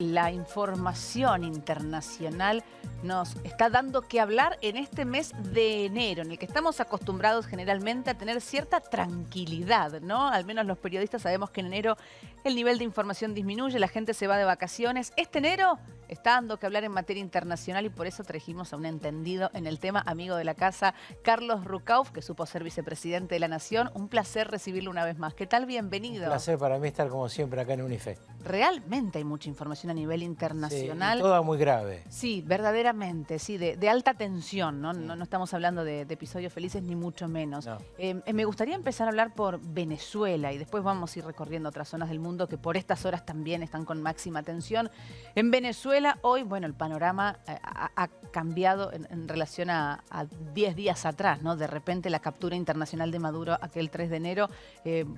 La información internacional nos está dando que hablar en este mes de enero, en el que estamos acostumbrados generalmente a tener cierta tranquilidad, ¿no? Al menos los periodistas sabemos que en enero el nivel de información disminuye, la gente se va de vacaciones. Este enero está dando que hablar en materia internacional y por eso trajimos a un entendido en el tema, amigo de la casa, Carlos Rucauf, que supo ser vicepresidente de la Nación. Un placer recibirlo una vez más. ¿Qué tal? Bienvenido. Un placer para mí estar como siempre acá en UNIFE. Realmente hay mucha información a nivel internacional. Sí, y toda muy grave. Sí, verdaderamente, sí, de alta tensión, ¿no? No estamos hablando de episodios felices ni mucho menos. No. Me gustaría empezar a hablar por Venezuela y después vamos a ir recorriendo otras zonas del mundo que por estas horas también están con máxima tensión. En Venezuela hoy, bueno, el panorama ha cambiado en relación a 10 días atrás, ¿no? De repente la captura internacional de Maduro aquel 3 de enero,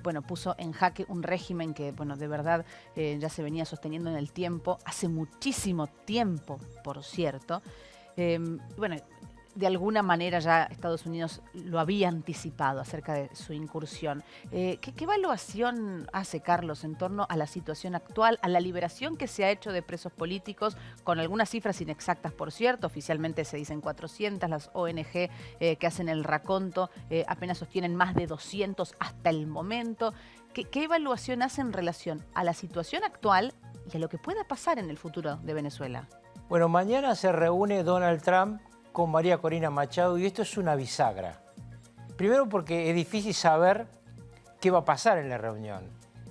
bueno, puso en jaque un régimen que, bueno, de verdad ya se venía sosteniendo en el tiempo, hace muchísimo tiempo, por cierto. Bueno, de alguna manera ya Estados Unidos lo había anticipado acerca de su incursión. ¿Qué evaluación hace, Carlos, en torno a la situación actual, a la liberación que se ha hecho de presos políticos, con algunas cifras inexactas, por cierto? Oficialmente se dicen 400, las ONG que hacen el raconto apenas sostienen más de 200 hasta el momento. ¿Qué evaluación hace en relación a la situación actual y a lo que pueda pasar en el futuro de Venezuela? Bueno, mañana se reúne Donald Trump con María Corina Machado y esto es una bisagra. Primero porque es difícil saber qué va a pasar en la reunión.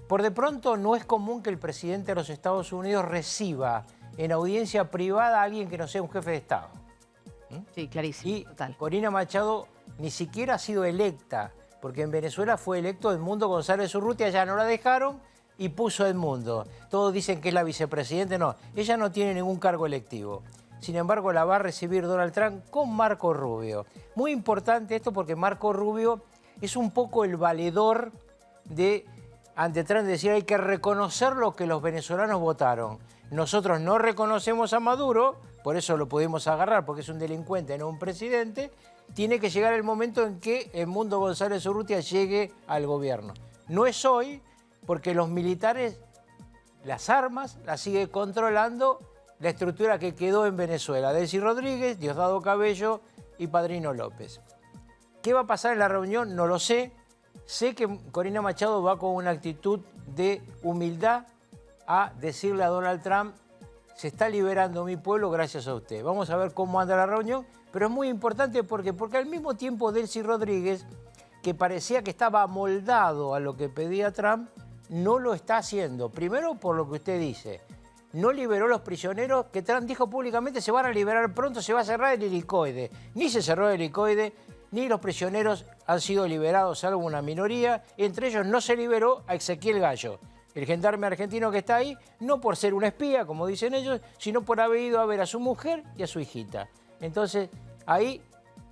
Por de pronto no es común que el presidente de los Estados Unidos reciba en audiencia privada a alguien que no sea un jefe de Estado. Sí, clarísimo. Y total. Corina Machado ni siquiera ha sido electa, porque en Venezuela fue electo Edmundo González Urrutia, ya no la dejaron y puso Edmundo. Todos dicen que es la vicepresidenta, no, ella no tiene ningún cargo electivo. Sin embargo, la va a recibir Donald Trump con Marco Rubio. Muy importante esto porque Marco Rubio es un poco el valedor de ante Trump, de decir hay que reconocer lo que los venezolanos votaron. Nosotros no reconocemos a Maduro, por eso lo pudimos agarrar, porque es un delincuente, no un presidente. Tiene que llegar el momento en que Edmundo González Urrutia llegue al gobierno. No es hoy, porque los militares, las armas, las sigue controlando la estructura que quedó en Venezuela. Delcy Rodríguez, Diosdado Cabello y Padrino López. ¿Qué va a pasar en la reunión? No lo sé. Sé que Corina Machado va con una actitud de humildad a decirle a Donald Trump: se está liberando mi pueblo gracias a usted. Vamos a ver cómo anda la reunión, pero es muy importante porque al mismo tiempo Delcy Rodríguez, que parecía que estaba amoldado a lo que pedía Trump, no lo está haciendo. Primero por lo que usted dice. No liberó los prisioneros que Trump dijo públicamente se van a liberar pronto, se va a cerrar el helicoide. Ni se cerró el helicoide, ni los prisioneros han sido liberados, salvo una minoría. Entre ellos no se liberó a Ezequiel Gallo, el gendarme argentino que está ahí, no por ser un espía, como dicen ellos, sino por haber ido a ver a su mujer y a su hijita. Entonces, ahí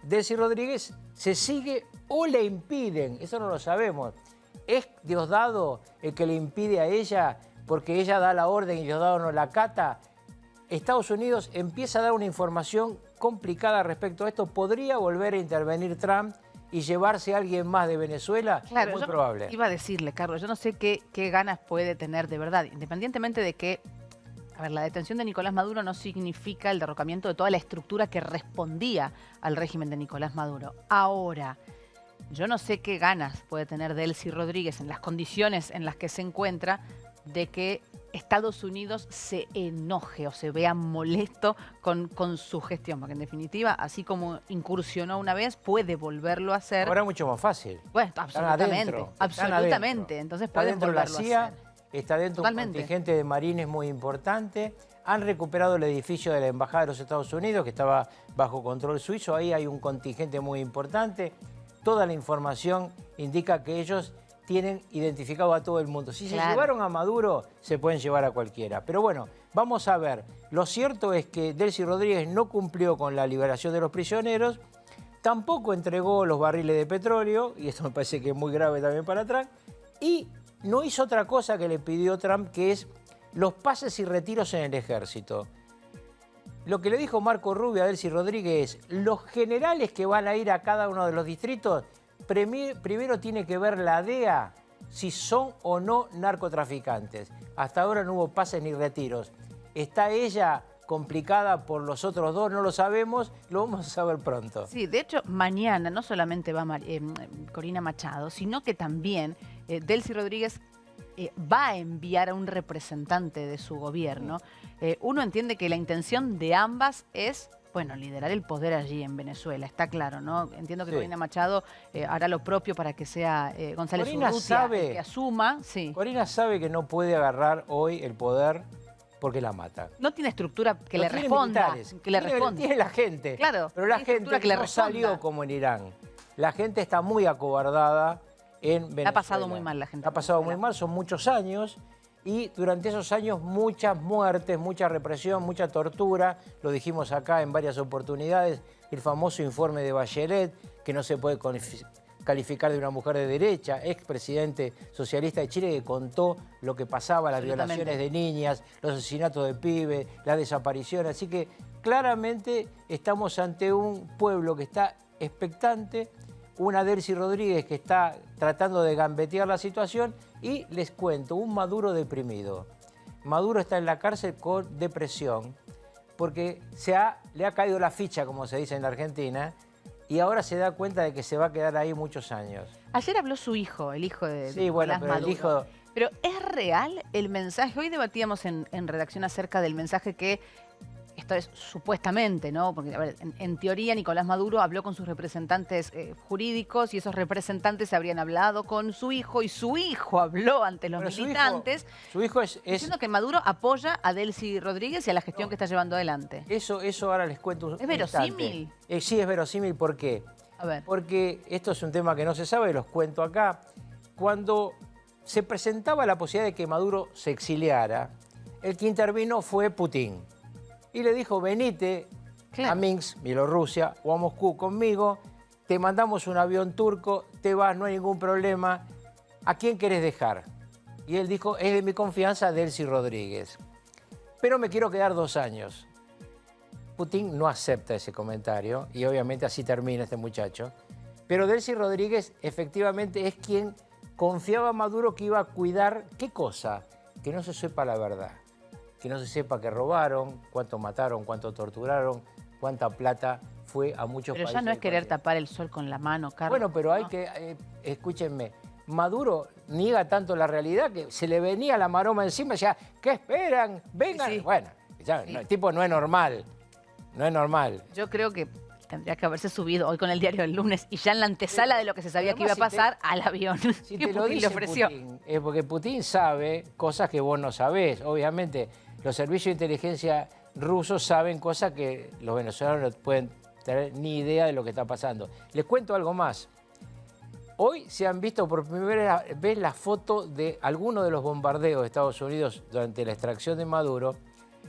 Delcy Rodríguez se sigue o le impiden, eso no lo sabemos. ¿Es Diosdado el que le impide a ella porque ella da la orden y Diosdado no la acata? Estados Unidos empieza a dar una información complicada respecto a esto. ¿Podría volver a intervenir Trump y llevarse a alguien más de Venezuela? Claro, es muy probable. Iba a decirle, Carlos, yo no sé qué ganas puede tener de verdad, independientemente de que, a ver, la detención de Nicolás Maduro no significa el derrocamiento de toda la estructura que respondía al régimen de Nicolás Maduro. Ahora, yo no sé qué ganas puede tener Delcy Rodríguez en las condiciones en las que se encuentra de que Estados Unidos se enoje o se vea molesto con su gestión, porque en definitiva, así como incursionó una vez, puede volverlo a hacer. Ahora mucho más fácil. Bueno, absolutamente, absolutamente. Entonces puede volverlo a hacer. Está dentro un contingente de marines muy importante. Han recuperado el edificio de la Embajada de los Estados Unidos, que estaba bajo control suizo. Ahí hay un contingente muy importante. Toda la información indica que ellos tienen identificado a todo el mundo. Si se llevaron a Maduro, se pueden llevar a cualquiera. Pero bueno, vamos a ver. Lo cierto es que Delcy Rodríguez no cumplió con la liberación de los prisioneros, tampoco entregó los barriles de petróleo, y esto me parece que es muy grave también para Trump, y no hizo otra cosa que le pidió Trump, que es los pases y retiros en el ejército. Lo que le dijo Marco Rubio a Delcy Rodríguez es: los generales que van a ir a cada uno de los distritos, primero tiene que ver la DEA si son o no narcotraficantes. Hasta ahora no hubo pases ni retiros. ¿Está ella complicada por los otros dos? No lo sabemos, lo vamos a saber pronto. Sí, de hecho, mañana no solamente va Corina Machado, sino que también Delcy Rodríguez va a enviar a un representante de su gobierno. Uno entiende que la intención de ambas es, bueno, liderar el poder allí en Venezuela, está claro, ¿no? Entiendo que Corina Machado hará lo propio para que sea González Urrutia el que asuma. Sí. Corina sabe que no puede agarrar hoy el poder porque la mata. No tiene estructura que le responda. Tiene la gente. Claro, pero la gente que no salió como en Irán. La gente está muy acobardada en Venezuela. Ha pasado muy mal la gente. Ha pasado muy mal, son muchos años. Y durante esos años muchas muertes, mucha represión, mucha tortura. Lo dijimos acá en varias oportunidades. El famoso informe de Bachelet, que no se puede calificar de una mujer de derecha, expresidente socialista de Chile, que contó lo que pasaba, las violaciones de niñas, los asesinatos de pibes, las desapariciones. Así que claramente estamos ante un pueblo que está expectante, una Delcy Rodríguez que está tratando de gambetear la situación y les cuento, un Maduro deprimido. Maduro está en la cárcel con depresión porque le ha caído la ficha, como se dice en la Argentina, y ahora se da cuenta de que se va a quedar ahí muchos años. Ayer habló su hijo, el hijo de sí, bueno, pero Maduro. El hijo... Pero ¿es real el mensaje? Hoy debatíamos en redacción acerca del mensaje que, esto es supuestamente, ¿no? Porque, a ver, en teoría Nicolás Maduro habló con sus representantes jurídicos y esos representantes se habrían hablado con su hijo y su hijo habló ante los militantes. Su hijo es diciendo que Maduro apoya a Delcy Rodríguez y a la gestión que está llevando adelante. Eso ahora les cuento. ¿Es verosímil? Sí, es verosímil. ¿Por qué? A ver. Porque esto es un tema que no se sabe, los cuento acá. Cuando se presentaba la posibilidad de que Maduro se exiliara, el que intervino fue Putin. Y le dijo, venite a Minsk, Bielorrusia, o a Moscú conmigo, te mandamos un avión turco, te vas, no hay ningún problema. ¿A quién querés dejar? Y él dijo, es de mi confianza Delcy Rodríguez. Pero me quiero quedar 2 años. Putin no acepta ese comentario y obviamente así termina este muchacho. Pero Delcy Rodríguez efectivamente es quien confiaba a Maduro que iba a cuidar, ¿qué cosa? Que no se sepa la verdad. Que no se sepa que robaron, cuánto mataron, cuánto torturaron, cuánta plata fue a muchos países. Pero ya no es querer tapar el sol con la mano, Carlos. Bueno, pero hay que, escúchenme, Maduro niega tanto la realidad que se le venía la maroma encima y decía, ¿qué esperan? Vengan. Sí. Bueno, ya, el tipo no es normal, no es normal. Yo creo que tendría que haberse subido hoy con el diario del lunes y ya en la antesala de lo que se sabía que iba a pasar al avión. Si te lo dice Putin, es porque Putin sabe cosas que vos no sabés. Obviamente, los servicios de inteligencia rusos saben cosas que los venezolanos no pueden tener ni idea de lo que está pasando. Les cuento algo más. Hoy se han visto por primera vez la foto de algunos de los bombardeos de Estados Unidos durante la extracción de Maduro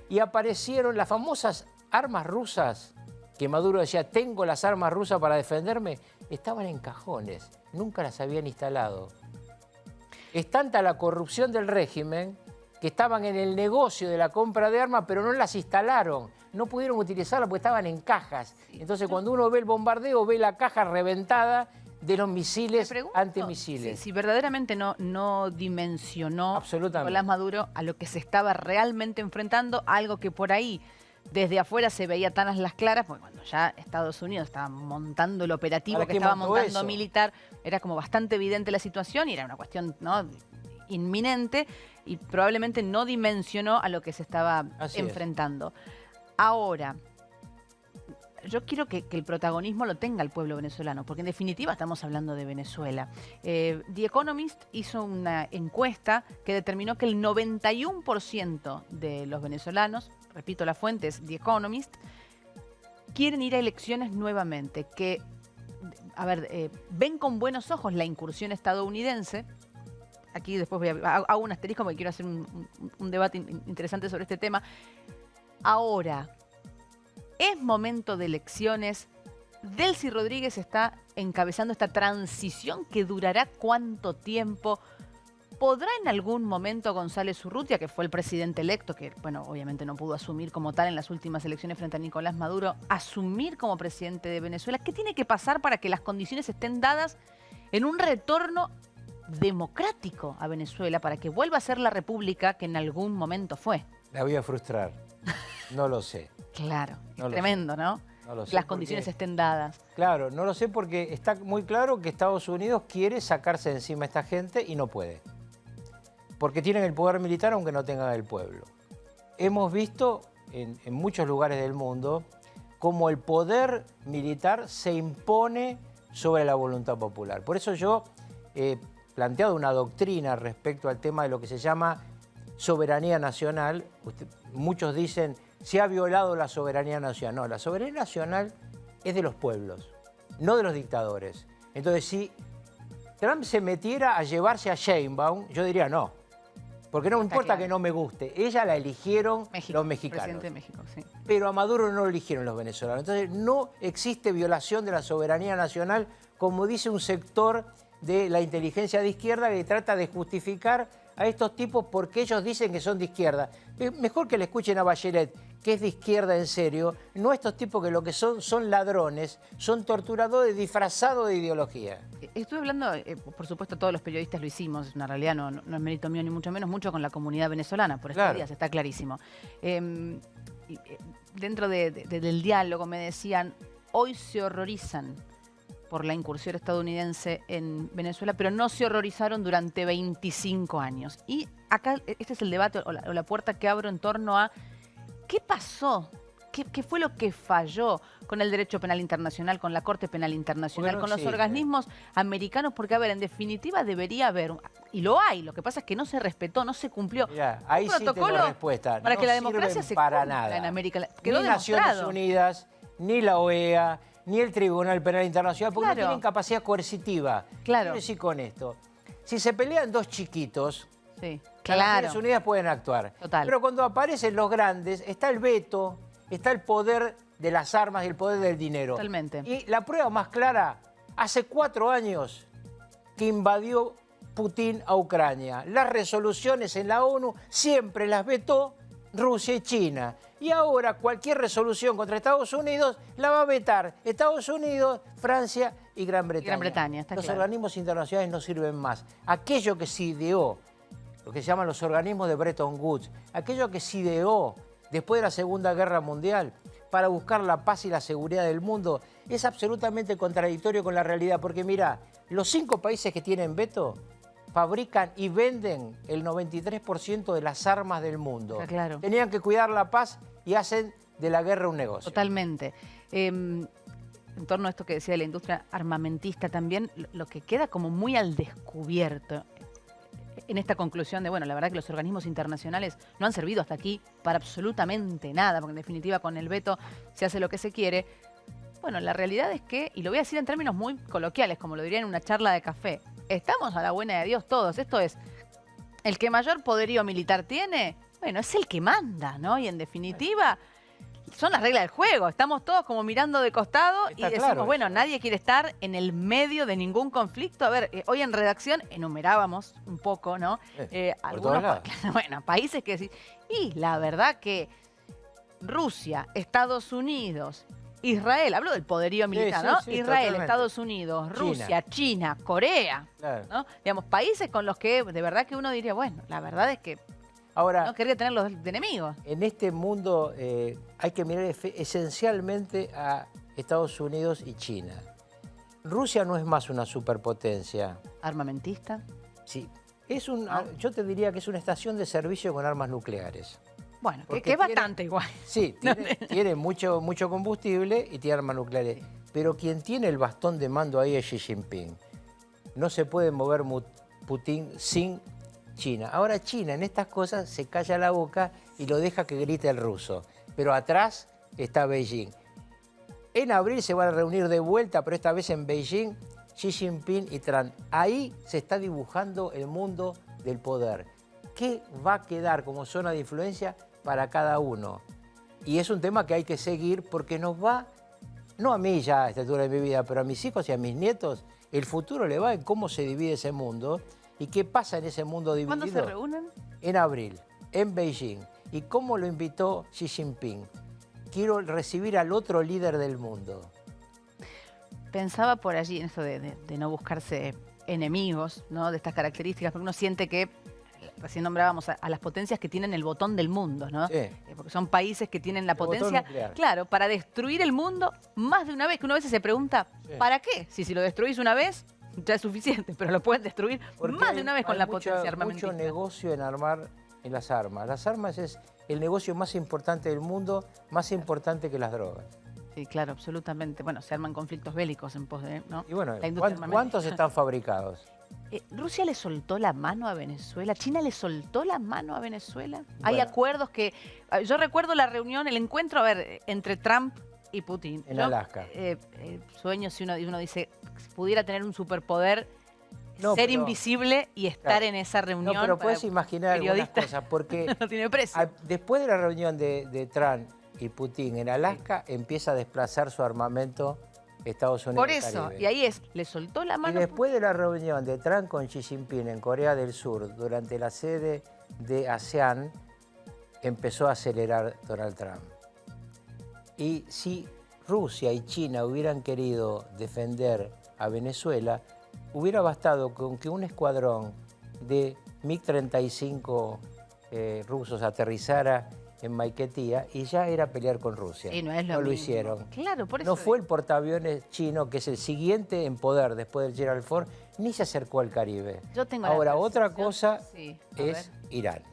y aparecieron las famosas armas rusas que Maduro decía, tengo las armas rusas para defenderme, estaban en cajones, nunca las habían instalado. Es tanta la corrupción del régimen que estaban en el negocio de la compra de armas, pero no las instalaron, no pudieron utilizarlas porque estaban en cajas. Entonces cuando uno ve el bombardeo, ve la caja reventada de los misiles antimisiles. Si verdaderamente no dimensionó Nicolás Maduro a lo que se estaba realmente enfrentando, algo que por ahí desde afuera se veía tan a las claras, porque cuando ya Estados Unidos estaba montando el operativo que estaba montando militar, era como bastante evidente la situación y era una cuestión, ¿no?, inminente y probablemente no dimensionó a lo que se estaba enfrentando. Ahora, yo quiero que el protagonismo lo tenga el pueblo venezolano, porque en definitiva estamos hablando de Venezuela. The Economist hizo una encuesta que determinó que el 91% de los venezolanos, repito la fuente es The Economist, quieren ir a elecciones nuevamente, que, a ver, ven con buenos ojos la incursión estadounidense. Aquí después hago un asterisco porque quiero hacer un debate interesante sobre este tema. Ahora, es momento de elecciones. Delcy Rodríguez está encabezando esta transición que durará ¿cuánto tiempo? ¿Podrá en algún momento González Urrutia, que fue el presidente electo, que bueno, obviamente no pudo asumir como tal en las últimas elecciones frente a Nicolás Maduro, asumir como presidente de Venezuela? ¿Qué tiene que pasar para que las condiciones estén dadas en un retorno democrático a Venezuela, para que vuelva a ser la república que en algún momento fue? La voy a frustrar. No lo sé. Claro, No es lo tremendo, ¿no? No lo Que sé las condiciones porque- estén dadas. Claro, no lo sé porque está muy claro que Estados Unidos quiere sacarse de encima a esta gente y no puede. Porque tienen el poder militar aunque no tengan el pueblo. Hemos visto en muchos lugares del mundo cómo el poder militar se impone sobre la voluntad popular. Por eso yo he planteado una doctrina respecto al tema de lo que se llama soberanía nacional. Muchos dicen, se ha violado la soberanía nacional. No, la soberanía nacional es de los pueblos, no de los dictadores. Entonces, si Trump se metiera a llevarse a Sheinbaum, yo diría no. Porque no me Está importa claro. que no me guste. Ella la eligieron México, los mexicanos. presidente de México, sí. Pero a Maduro no lo eligieron los venezolanos. Entonces, no existe violación de la soberanía nacional, como dice un sector de la inteligencia de izquierda que trata de justificar a estos tipos porque ellos dicen que son de izquierda. Mejor que le escuchen a Bachelet, que es de izquierda en serio, no a estos tipos que lo que son ladrones, son torturadores disfrazados de ideología. Estuve hablando, por supuesto todos los periodistas lo hicimos, es una realidad, no es mérito mío ni mucho menos, mucho con la comunidad venezolana por estos Claro. días, está clarísimo. Dentro del diálogo me decían, hoy se horrorizan por la incursión estadounidense en Venezuela, pero no se horrorizaron durante 25 años. Y acá este es el debate o la puerta que abro en torno a qué pasó, qué fue lo que falló con el derecho penal internacional, con la Corte Penal Internacional, Porque no con los existe. organismos americanos, porque, a ver, en definitiva debería haber, y lo hay, lo que pasa es que no se respetó, no se cumplió. Mirá, ahí un sí tengo protocolo respuesta. para No que la sirven democracia se para cumpla nada. en América Latina. Quedó Ni Naciones demostrado. Unidas, ni la OEA, ni el Tribunal Penal Internacional, porque Claro. no tienen capacidad coercitiva. Claro. ¿Qué quiero decir con esto? Si se pelean dos chiquitos, Sí, las claro. Naciones Unidas pueden actuar. Total. Pero cuando aparecen los grandes, está el veto, está el poder de las armas y el poder del dinero. Totalmente. Y la prueba más clara, hace 4 años que invadió Putin a Ucrania. Las resoluciones en la ONU siempre las vetó Rusia y China. Y ahora cualquier resolución contra Estados Unidos la va a vetar Estados Unidos, Francia y Gran Bretaña. Gran Bretaña, está Los claro. organismos internacionales no sirven más. Aquello que se ideó, lo que se llaman los organismos de Bretton Woods, aquello que se ideó después de la Segunda Guerra Mundial para buscar la paz y la seguridad del mundo, es absolutamente contradictorio con la realidad. Porque mira, los 5 países que tienen veto fabrican y venden el 93% de las armas del mundo. Está claro. Tenían que cuidar la paz y hacen de la guerra un negocio. Totalmente. En torno a esto que decía de la industria armamentista también, lo que queda como muy al descubierto en esta conclusión de, bueno, la verdad que los organismos internacionales no han servido hasta aquí para absolutamente nada, porque en definitiva con el veto se hace lo que se quiere. Bueno, la realidad es que, y lo voy a decir en términos muy coloquiales, como lo diría en una charla de café, estamos a la buena de Dios todos. Esto es, el que mayor poderío militar tiene, bueno, es el que manda, ¿no? Y en definitiva son las reglas del juego. Estamos todos como mirando de costado y Está decimos, claro bueno, eso. nadie quiere estar en el medio de ningún conflicto. A ver, hoy en redacción enumerábamos un poco, ¿no? Por todos lados. Bueno, países que sí. Y la verdad que Rusia, Estados Unidos, Israel, hablo del poderío militar, sí, ¿no? sí, Israel, totalmente. Estados Unidos, Rusia, China, Corea, Claro. ¿no? Digamos, países con los que de verdad que uno diría, bueno, la verdad es que Ahora, no querría tenerlos de enemigos. en este mundo hay que mirar esencialmente a Estados Unidos y China. Rusia no es más una superpotencia. Armamentista. Sí, yo te diría que es una estación de servicio con armas nucleares. Bueno, Porque que es tiene- bastante igual. Sí, tiene mucho mucho y tiene armas nucleares. Pero quien tiene el bastón de mando ahí es Xi Jinping. No se puede mover Putin sin China. Ahora China en estas cosas se calla la boca y lo deja que grite el ruso. Pero atrás está Beijing. En abril se van a reunir de vuelta, pero esta vez en Beijing, Xi Jinping y Trump. Ahí se está dibujando el mundo del poder. ¿Qué va a quedar como zona de influencia para cada uno? Y es un tema que hay que seguir porque nos va, no a mí ya a esta altura de mi vida, pero a mis hijos y a mis nietos, el futuro le va en cómo se divide ese mundo y qué pasa en ese mundo dividido. ¿Cuándo se reúnen? En abril, en Beijing. ¿Y cómo lo invitó Xi Jinping? Quiero recibir al otro líder del mundo. Pensaba por allí en esto de no buscarse enemigos, ¿no? De estas características, porque uno siente que recién nombrábamos a las potencias que tienen el botón del mundo, ¿no? Sí. Porque son países que tienen la El botón potencia, nuclear. claro, para destruir el mundo más de una vez, que uno a veces se pregunta, Sí. ¿para qué? Si lo destruís una vez, ya es suficiente, pero lo pueden destruir Porque más de una vez con la potencia mucho armamentista. negocio en armar en las armas. Las armas es el negocio más importante del mundo, más importante que las drogas. Sí, claro, absolutamente. Bueno, se arman conflictos bélicos en pos de, ¿no? Y bueno, La industria armamentista. ¿cuántos están fabricados? ¿Rusia le soltó la mano a Venezuela? ¿China le soltó la mano a Venezuela? Hay Bueno. acuerdos que... Yo recuerdo la reunión, el encuentro, a ver, entre Trump y Putin. En Yo, Alaska. Sueño si uno dice, si pudiera tener un superpoder, No, ser pero- invisible y estar Claro. en esa reunión. No, pero para puedes imaginar algunas periodistas. cosas, porque No tiene precio. después de la reunión de Trump y Putin en Alaska, empieza a desplazar su armamento Estados Unidos. Por al eso, Caribe. y ahí le soltó la Y mano. después de la reunión de Trump con Xi Jinping en Corea del Sur, durante la sede de ASEAN, empezó a acelerar Donald Trump. Y si Rusia y China hubieran querido defender a Venezuela, hubiera bastado con que un escuadrón de MiG-35 rusos aterrizara en Maiquetía y ya era pelear con Rusia. Sí, no es lo lo mismo. hicieron. Claro, por eso. No fue el portaaviones chino, que es el siguiente en poder después del Gerald Ford, ni se acercó al Caribe. Yo tengo la Ahora, otra percepción- cosa sí, a es ver. Irán.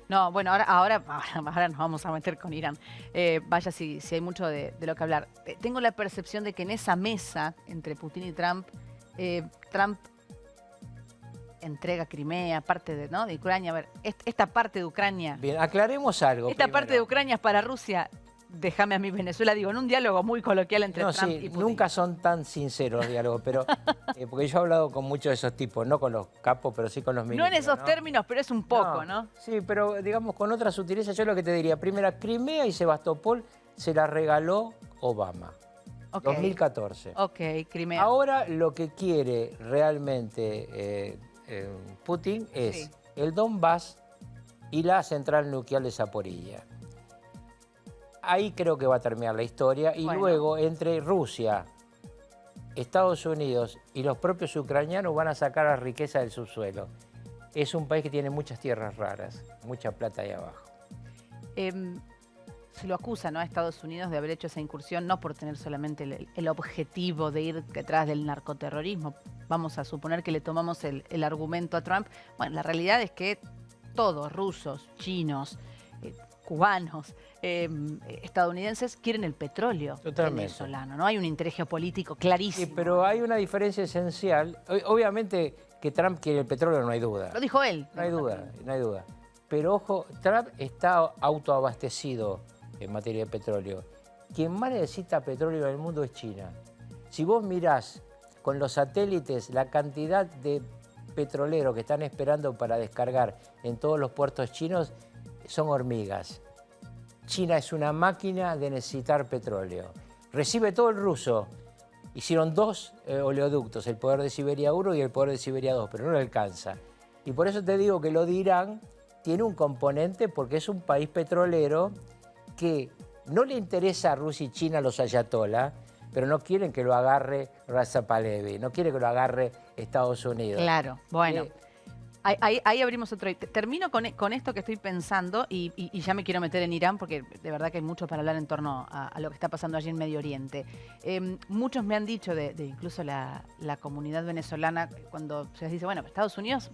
No, bueno, ahora nos vamos a meter con Irán. Vaya si hay mucho de lo que hablar. Tengo la percepción de que en esa mesa entre Putin y Trump, Trump entrega Crimea, parte de Ucrania. A ver, esta parte de Ucrania, Bien, aclaremos algo. esta parte de primero. Ucrania es para Rusia. Déjame a mí Venezuela, digo, en un diálogo muy coloquial entre No, Trump sí, y Putin. nunca son tan sinceros los diálogos, pero porque yo he hablado con muchos de esos tipos, no con los capos, pero sí con los No ministros. en esos términos, pero es un poco, ¿no? Sí, pero digamos con otras sutilezas, yo lo que te diría, primera, Crimea y Sebastopol se la regaló Obama, Ok. 2014. Ok, Crimea. Ahora lo que quiere realmente Putin es Sí. el Donbass y la central nuclear de Zaporilla. Ahí creo que va a terminar la historia y Bueno. luego entre Rusia, Estados Unidos y los propios ucranianos van a sacar la riqueza del subsuelo. Es un país que tiene muchas tierras raras, mucha plata ahí abajo. Se lo acusa, ¿no?, a Estados Unidos de haber hecho esa incursión, no por tener solamente el objetivo de ir detrás del narcoterrorismo. Vamos a suponer que le tomamos el argumento a Trump. Bueno, la realidad es que todos, rusos, chinos, cubanos, estadounidenses, quieren el petróleo Totalmente. venezolano, ¿no? Hay un interés geopolítico clarísimo. Sí, pero hay una diferencia esencial. Obviamente que Trump quiere el petróleo, no hay duda. Lo dijo él. No hay duda, no hay duda. Pero ojo, Trump está autoabastecido en materia de petróleo. Quien más necesita petróleo en el mundo es China. Si vos mirás con los satélites la cantidad de petroleros que están esperando para descargar en todos los puertos chinos, son hormigas. China es una máquina de necesitar petróleo. Recibe todo el ruso. Hicieron dos oleoductos, el poder de Siberia 1 y el poder de Siberia 2, pero no le alcanza. Y por eso te digo que lo de Irán tiene un componente porque es un país petrolero que no le interesa a Rusia y China los ayatolás, pero no quieren que lo agarre Reza Pahlavi, no quiere que lo agarre Estados Unidos. Claro, bueno. Eh, Ahí abrimos otro. Termino con esto que estoy pensando y ya me quiero meter en Irán porque de verdad que hay mucho para hablar en torno a lo que está pasando allí en Medio Oriente. Muchos me han dicho, de incluso la comunidad venezolana, cuando se les dice, bueno, Estados Unidos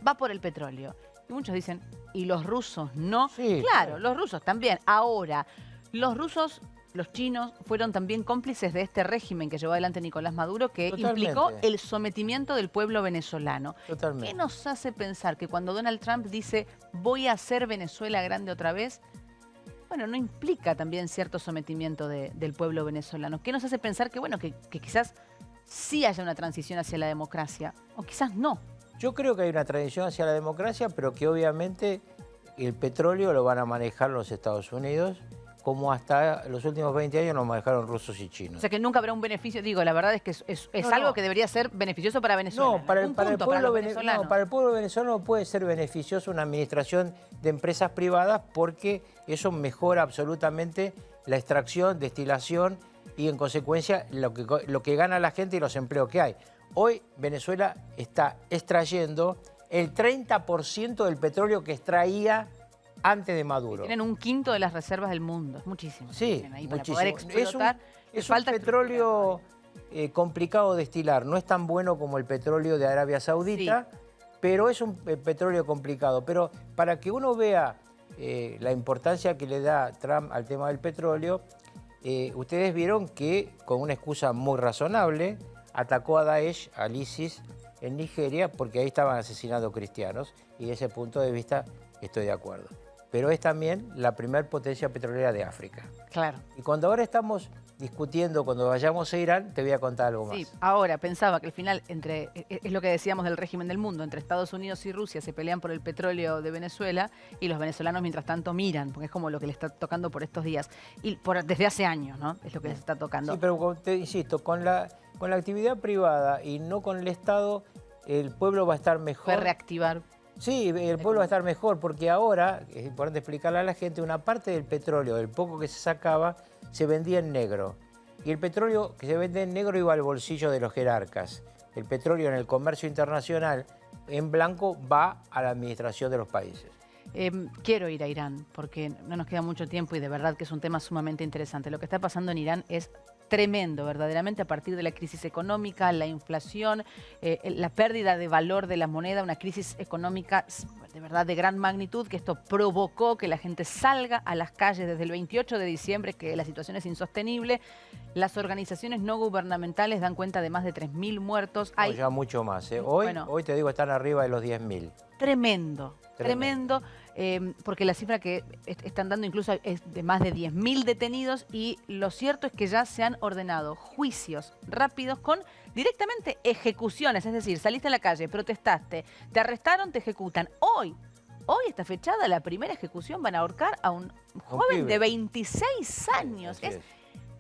va por el petróleo. Y muchos dicen, ¿y los rusos no? Sí, Claro, los rusos también. Ahora, los rusos... Los chinos fueron también cómplices de este régimen que llevó adelante Nicolás Maduro, que Totalmente. implicó el sometimiento del pueblo venezolano. Totalmente. ¿Qué nos hace pensar que cuando Donald Trump dice voy a hacer Venezuela grande otra vez, bueno, no implica también cierto sometimiento del pueblo venezolano? ¿Qué nos hace pensar que, bueno, que quizás sí haya una transición hacia la democracia o quizás no? Yo creo que hay una transición hacia la democracia, pero que obviamente el petróleo lo van a manejar los Estados Unidos, como hasta los últimos 20 años nos manejaron rusos y chinos. O sea que nunca habrá un beneficio. Digo, la verdad es que es No, algo no. que debería ser beneficioso para Venezuela. No, para el, Un para el punto pueblo los venezolano, para el pueblo venezolano puede ser beneficioso una administración de empresas privadas porque eso mejora absolutamente la extracción, destilación y en consecuencia lo que gana la gente y los empleos que hay. Hoy Venezuela está extrayendo el 30% del petróleo que extraía antes de Maduro. Tienen un quinto de las reservas del mundo, es muchísimo. Sí, Ahí para muchísimo. poder explotar. Es un petróleo complicado de destilar. No es tan bueno como el petróleo de Arabia Saudita, sí, pero es un petróleo complicado. Pero para que uno vea la importancia que le da Trump al tema del petróleo, ustedes vieron que con una excusa muy razonable atacó a Daesh, al ISIS, en Nigeria, porque ahí estaban asesinando cristianos, y desde ese punto de vista estoy de acuerdo. Pero es también la primer potencia petrolera de África. Claro. Y cuando ahora estamos discutiendo, cuando vayamos a Irán, te voy a contar algo más. Sí, ahora pensaba que al final, es lo que decíamos del régimen del mundo, entre Estados Unidos y Rusia se pelean por el petróleo de Venezuela y los venezolanos mientras tanto miran, porque es como lo que les está tocando por estos días. Y desde hace años, ¿no? Es lo que les está tocando. Sí, pero te insisto, con la actividad privada y no con el Estado, el pueblo va a estar mejor. Puede reactivar. Sí, el pueblo va a estar mejor, porque ahora, es importante explicarle a la gente, una parte del petróleo, del poco que se sacaba, se vendía en negro. Y el petróleo que se vende en negro iba al bolsillo de los jerarcas. El petróleo en el comercio internacional, en blanco, va a la administración de los países. Quiero ir a Irán, porque no nos queda mucho tiempo y de verdad que es un tema sumamente interesante. Lo que está pasando en Irán es tremendo, verdaderamente, a partir de la crisis económica, la inflación, la pérdida de valor de la moneda, una crisis económica de verdad de gran magnitud, que esto provocó que la gente salga a las calles desde el 28 de diciembre, que la situación es insostenible. Las organizaciones no gubernamentales dan cuenta de más de 3.000 muertos. Hay ya mucho más. Hoy te digo, están arriba de los 10.000. Tremendo. Porque la cifra que están dando incluso es de más de 10.000 detenidos y lo cierto es que ya se han ordenado juicios rápidos con directamente ejecuciones, es decir, saliste a la calle, protestaste, te arrestaron, te ejecutan. Hoy está fechada la primera ejecución, van a ahorcar a un joven de 26 años. Es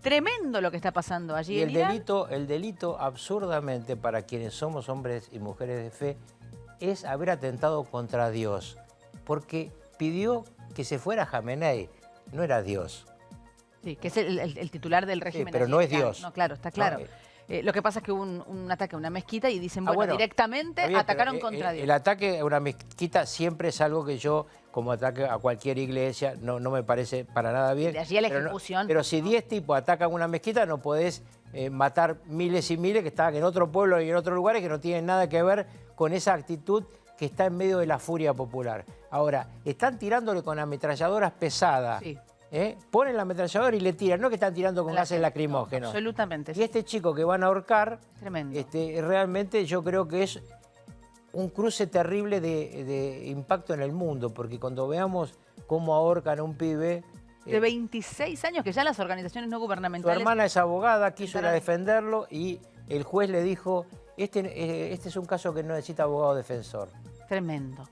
tremendo lo que está pasando allí. Y el delito absurdamente para quienes somos hombres y mujeres de fe es haber atentado contra Dios, porque pidió que se fuera Jamenei, no era Dios. Sí, que es el titular del régimen. Sí, pero no es Dios. No, claro, está claro. Lo que pasa es que hubo un ataque a una mezquita y dicen, bueno, directamente atacaron contra Dios. El ataque a una mezquita siempre es algo que yo, como ataque a cualquier iglesia, no me parece para nada bien. De allí a la ejecución. Pero si 10 tipos atacan una mezquita, no podés matar miles y miles que estaban en otro pueblo y en otros lugares que no tienen nada que ver con esa actitud que está en medio de la furia popular. Ahora, están tirándole con ametralladoras pesadas. Sí. Ponen la ametralladora y le tiran, no que están tirando con gases lacrimógenos. Absolutamente. Y este chico que van a ahorcar, tremendo. Realmente yo creo que es un cruce terrible de impacto en el mundo, porque cuando veamos cómo ahorcan a un pibe... de 26 años, que ya las organizaciones no gubernamentales... Su hermana es abogada, quiso ir a defenderlo y el juez le dijo, este es un caso que no necesita abogado defensor. Tremendo.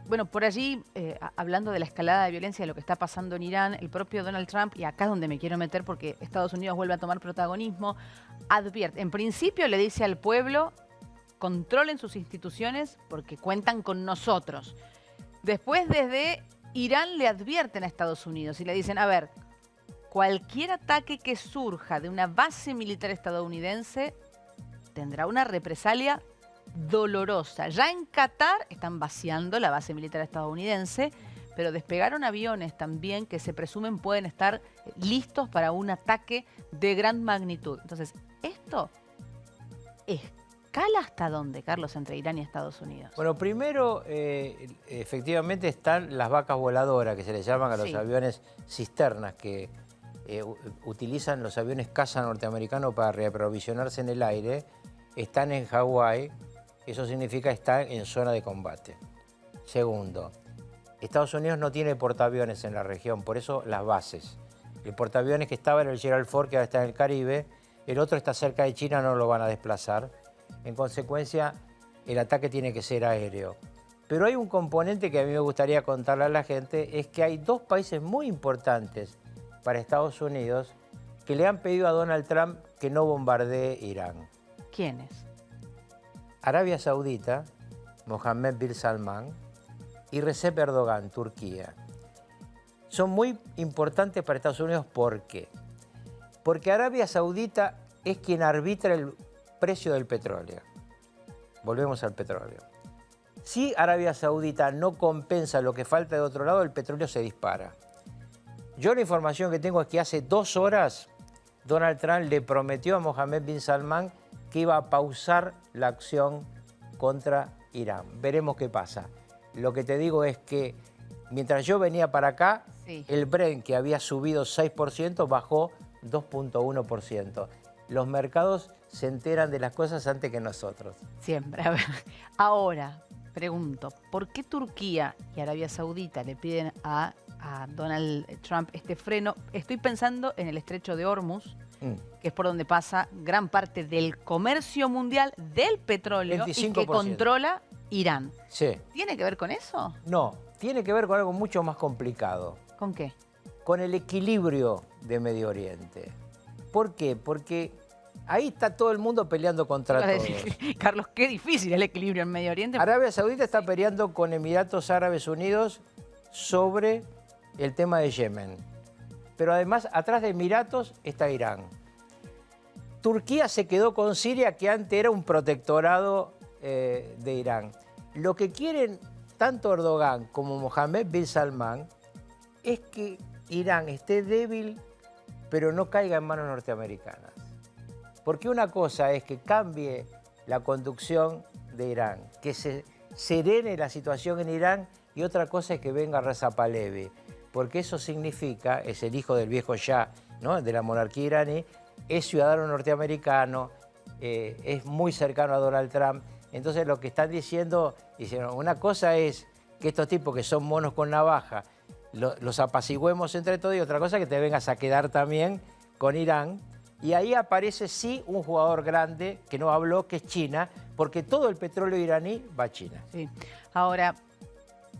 Bueno, por allí, hablando de la escalada de violencia, de lo que está pasando en Irán, el propio Donald Trump, y acá es donde me quiero meter porque Estados Unidos vuelve a tomar protagonismo, advierte, en principio le dice al pueblo, controlen sus instituciones porque cuentan con nosotros. Después desde Irán le advierten a Estados Unidos y le dicen, a ver, cualquier ataque que surja de una base militar estadounidense tendrá una represalia dolorosa. Ya en Qatar están vaciando la base militar estadounidense, pero despegaron aviones también que se presumen pueden estar listos para un ataque de gran magnitud. Entonces, esto escala hasta dónde, Carlos, entre Irán y Estados Unidos. Bueno, primero, efectivamente están las vacas voladoras, que se les llaman a los aviones cisternas, que utilizan los aviones caza norteamericanos para reaprovisionarse en el aire. Están en Hawái. Eso significa estar en zona de combate. Segundo, Estados Unidos no tiene portaaviones en la región, por eso las bases. El portaaviones que estaba en el Gerald Ford, que ahora está en el Caribe, el otro está cerca de China, no lo van a desplazar. En consecuencia, el ataque tiene que ser aéreo. Pero hay un componente que a mí me gustaría contarle a la gente, es que hay dos países muy importantes para Estados Unidos que le han pedido a Donald Trump que no bombardee Irán. ¿Quiénes? Arabia Saudita, Mohammed bin Salman, y Recep Erdogan, Turquía. Son muy importantes para Estados Unidos, ¿por qué? Porque Arabia Saudita es quien arbitra el precio del petróleo. Volvemos al petróleo. Si Arabia Saudita no compensa lo que falta de otro lado, el petróleo se dispara. Yo la información que tengo es que hace 2 horas Donald Trump le prometió a Mohammed bin Salman que iba a pausar la acción contra Irán. Veremos qué pasa. Lo que te digo es que mientras yo venía para acá, sí, el Brent, que había subido 6%, bajó 2.1%. Los mercados se enteran de las cosas antes que nosotros. Siempre. A ver, ahora, pregunto, ¿por qué Turquía y Arabia Saudita le piden a Donald Trump este freno? Estoy pensando en el estrecho de Hormuz, que es por donde pasa gran parte del comercio mundial del petróleo 25%. Y que controla Irán. Sí. ¿Tiene que ver con eso? No, tiene que ver con algo mucho más complicado. ¿Con qué? Con el equilibrio de Medio Oriente. ¿Por qué? Porque ahí está todo el mundo peleando contra todos. Carlos, qué difícil el equilibrio en Medio Oriente. Arabia Saudita está peleando con Emiratos Árabes Unidos sobre el tema de Yemen. Pero además, atrás de Emiratos está Irán. Turquía se quedó con Siria, que antes era un protectorado de Irán. Lo que quieren tanto Erdogan como Mohammed bin Salman es que Irán esté débil, pero no caiga en manos norteamericanas. Porque una cosa es que cambie la conducción de Irán, que se serene la situación en Irán, y otra cosa es que venga Reza Pahlavi, porque eso significa, es el hijo del viejo Shah, ¿no?, de la monarquía iraní, es ciudadano norteamericano, es muy cercano a Donald Trump. Entonces lo que están diciendo, una cosa es que estos tipos que son monos con navaja, los apaciguemos entre todos, y otra cosa es que te vengas a quedar también con Irán. Y ahí aparece sí un jugador grande que no habló, que es China, porque todo el petróleo iraní va a China. Sí. Ahora,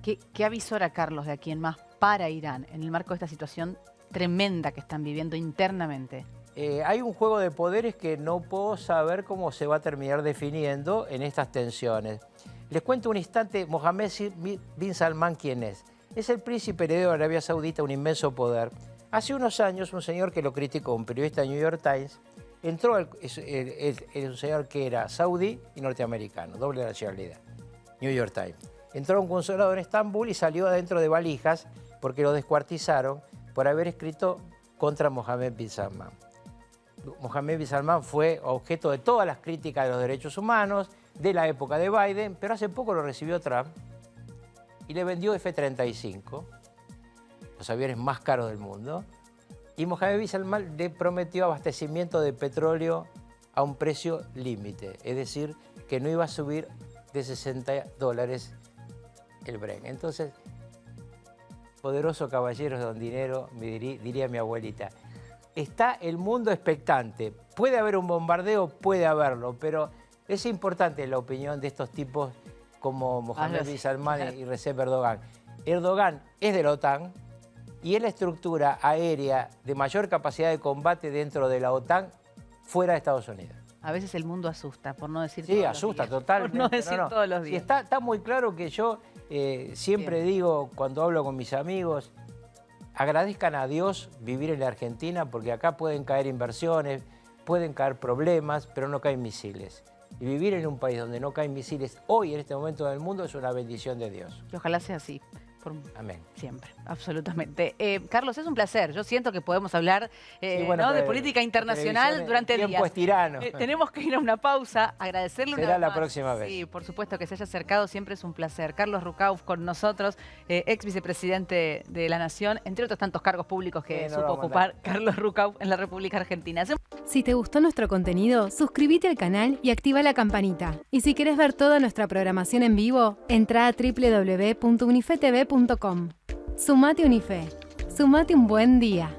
¿qué avisora, Carlos, de aquí en más para Irán en el marco de esta situación tremenda que están viviendo internamente? Hay un juego de poderes que no puedo saber cómo se va a terminar definiendo en estas tensiones. Les cuento un instante, Mohammed bin Salman, ¿quién es? Es el príncipe heredero de Arabia Saudita, un inmenso poder. Hace unos años, un señor que lo criticó, un periodista de New York Times, entró, es un señor que era saudí y norteamericano, doble nacionalidad, New York Times. Entró a un consulado en Estambul y salió adentro de valijas porque lo descuartizaron por haber escrito contra Mohammed bin Salman. Mohammed bin Salman fue objeto de todas las críticas de los derechos humanos, de la época de Biden, pero hace poco lo recibió Trump y le vendió F-35, los aviones más caros del mundo, y Mohammed bin Salman le prometió abastecimiento de petróleo a un precio límite, es decir, que no iba a subir de $60 el Brent. Entonces, poderoso caballero don dinero, diría mi abuelita, está el mundo expectante. Puede haber un bombardeo, puede haberlo, pero es importante la opinión de estos tipos como Mohammed bin Salman y Recep Erdogan. Erdogan es de la OTAN y es la estructura aérea de mayor capacidad de combate dentro de la OTAN fuera de Estados Unidos. A veces el mundo asusta, por no decir todos los días. Sí, asusta totalmente. Por no decir todos los días. Sí, está muy claro que yo siempre digo, cuando hablo con mis amigos, agradezcan a Dios vivir en la Argentina, porque acá pueden caer inversiones, pueden caer problemas, pero no caen misiles. Y vivir en un país donde no caen misiles hoy, en este momento del mundo, es una bendición de Dios. Y ojalá sea así. Amén. Siempre, absolutamente. Carlos, es un placer. Yo siento que podemos hablar ¿no? de política internacional durante días. Tiempo es tirano. Tenemos que ir a una pausa, agradecerle Será la próxima vez. Sí, por supuesto que se haya acercado, siempre es un placer. Carlos Rucauf con nosotros, ex vicepresidente de la Nación, entre otros tantos cargos públicos que supo ocupar Carlos Rucauf en la República Argentina. Si te gustó nuestro contenido, suscríbete al canal y activa la campanita. Y si querés ver toda nuestra programación en vivo, entra a www.unifetv.com. Sumate Unife. Sumate un buen día.